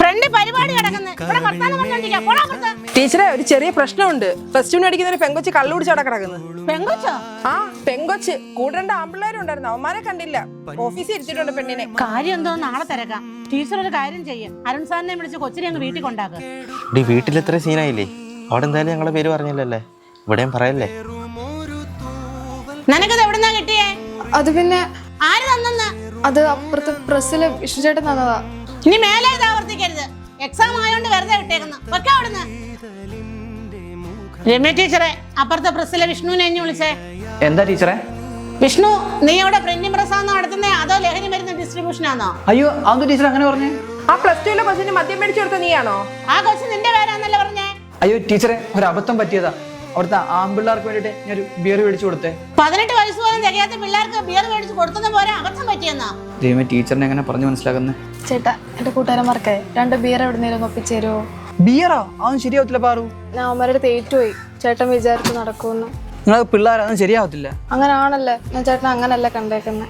Front പരിപാടി കിടക്കുന്നു. ഇവിടെ വർത്താനം പറഞ്ഞോണ്ടിരിക്കാ. പോടാ പുറത്ത്. ടീച്ചറെ ഒരു ചെറിയ പ്രശ്നമുണ്ട്. പ്ലസ് ടു പഠിക്കുന്ന പെങ്കൊച്ച് കള്ളുപിടിച്ച് അവിടെ കിടക്കുന്നു. പെങ്കൊച്ചോ? ആ പെങ്കൊച്ച്. കൂടെ 2 ആമ്പിള്ളേരുണ്ടായിരുന്നു. അവന്മാരെ കണ്ടില്ല. ഓഫീസിൽ ഇരുത്തിയിട്ടുണ്ട് പെണ്ണിനെ. കാര്യം എന്തോ നാളെ തിരക്കാം. ടീച്ചർ ഒരു കാര്യം ചെയ്യും. അരുൺ സാറിനെ വിളിച്ച് കൊച്ചിനെ അങ്ങ് വീട്ടിൽ കൊണ്ടാക്കുക. വീട്ടിൽ എത്ര സീനായില്ലേ? അവിടെ എന്തായാലും ഞങ്ങളെ പേര് പറഞ്ഞില്ലല്ലേ? ഇവിടെയും പറയല്ലേ? നിനക്കത് എവിടുന്നാ കിട്ടിയേ? അത് പിന്നെ ആര് തന്നെന്ന്? അത് അപ്പുറത്തെ പ്രസ്സില് വിഷ്ണുചേട്ടൻ തന്നതാ. ഇനി മേലെ ഇത് ആവർത്തിക്കരുത്. എക്സാം ആയോണ്ട് വെറുതെ വിട്ടേക്കുന്നു. വെക്ക അവിടുന്ന്. രമ്യ ടീച്ചറെ, അപ്പുറത്തെ പ്രസ്സിലെ വിഷ്ണുവിനെ എന്നെ വിളിച്ചേ. എന്താ ടീച്ചറെ? വിഷ്ണു, നീ അവിടെ പ്രിന്റിംഗ് പ്രസ്സാണോ നടത്തുന്നേ അതോ ലഹരി മരുന്ന് ഡിസ്ട്രിബ്യൂഷൻ ആണോ? അയ്യോ, അതൊന്നും ടീച്ചർ അങ്ങനെ പറഞ്ഞേ. ആ പ്ലസ് ടുവിലെ കൊച്ചിന് മദ്യം മേടിച്ചു കൊടുത്ത നീയാണോ? ആ കൊച്ചു നിന്റെ പേരാന്നല്ലേ പറഞ്ഞേ? അയ്യോ ടീച്ചറെ, ഒരു അബദ്ധം പറ്റിയതാ. അവിടുത്തെ ആമ്പിള്ളേർക്ക് വേണ്ടിട്ട് ഞാൻ ഒരു ബിയർ മേടിച്ചു കൊടുത്തേ. 18 വയസ്സ് പോലും തികയാത്ത പിള്ളേർക്ക് ബിയർ മേടിച്ച് കൊടുത്തുന്ന പോലെ അബദ്ധം പറ്റിയെന്നാ? ദൈവമേ, ടീച്ചറിനെ എങ്ങനെ പറഞ്ഞു മനസ്സിലാക്കുന്നത്? ചേട്ടാ, എന്റെ കൂട്ടുകാരന്മാർക്ക് 2 ബിയർ എവിടുന്നേലും ഒപ്പിച്ചേരുവോ? ബിയറോ? അതൊന്നും ശരിയാവത്തില്ല പാറു. ഞാൻ അവന്മാരുടെ തേറ്റുപോയി. ചേട്ടൻ വിചാരിച്ചു നടക്കുമെന്ന്. നിങ്ങൾ പിള്ളേർ അതൊന്നും ശരിയാവത്തില്ല. അങ്ങനെ ആണല്ലേ? ഞാൻ ചേട്ടൻ അങ്ങനല്ല കണ്ടേക്കുന്നത്.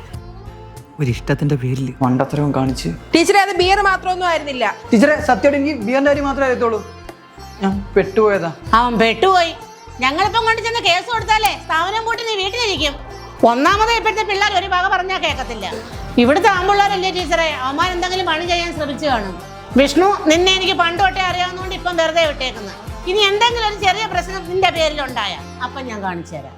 ഒരു ഇഷ്ടത്തിന്റെ പേരിൽ മണ്ടത്തരവും കാണിച്ച്. ടീച്ചറെ അത് ബിയർ മാത്രമൊന്നും ആയിരുന്നില്ല. ടീച്ചറെ സത്യമായിട്ട് എനിക്ക് ബിയറിന്റെ കാര്യം മാത്രമേ അറിയത്തുള്ളൂ. ഞാൻ പെട്ടുപോയതാ. അവൻ പെട്ടുപോയി. ഞങ്ങളിപ്പം കൊണ്ട് ചെന്ന് കേസ് കൊടുത്താലേ സ്ഥാപനം കൂട്ടി നീ വീട്ടിലിരിക്കും. ഒന്നാമത് ഇപ്പോഴത്തെ പിള്ളേർ ഒരു വക പറഞ്ഞാൽ കേൾക്കത്തില്ല. ഇവിടുത്തെ ആമ്പിള്ളേരല്ലേ ടീച്ചറെ, അവന്മാർ എന്തെങ്കിലും പണി ചെയ്യാൻ ശ്രമിച്ചു കാണും. വിഷ്ണു, നിന്നെ എനിക്ക് പണ്ട് തൊട്ടേ അറിയാവുന്നതുകൊണ്ട് ഇപ്പം വെറുതെ വിട്ടേക്കുന്നു. ഇനി എന്തെങ്കിലും ഒരു ചെറിയ പ്രശ്നം നിന്റെ പേരിലുണ്ടായ അപ്പം ഞാൻ കാണിച്ചു തരാം.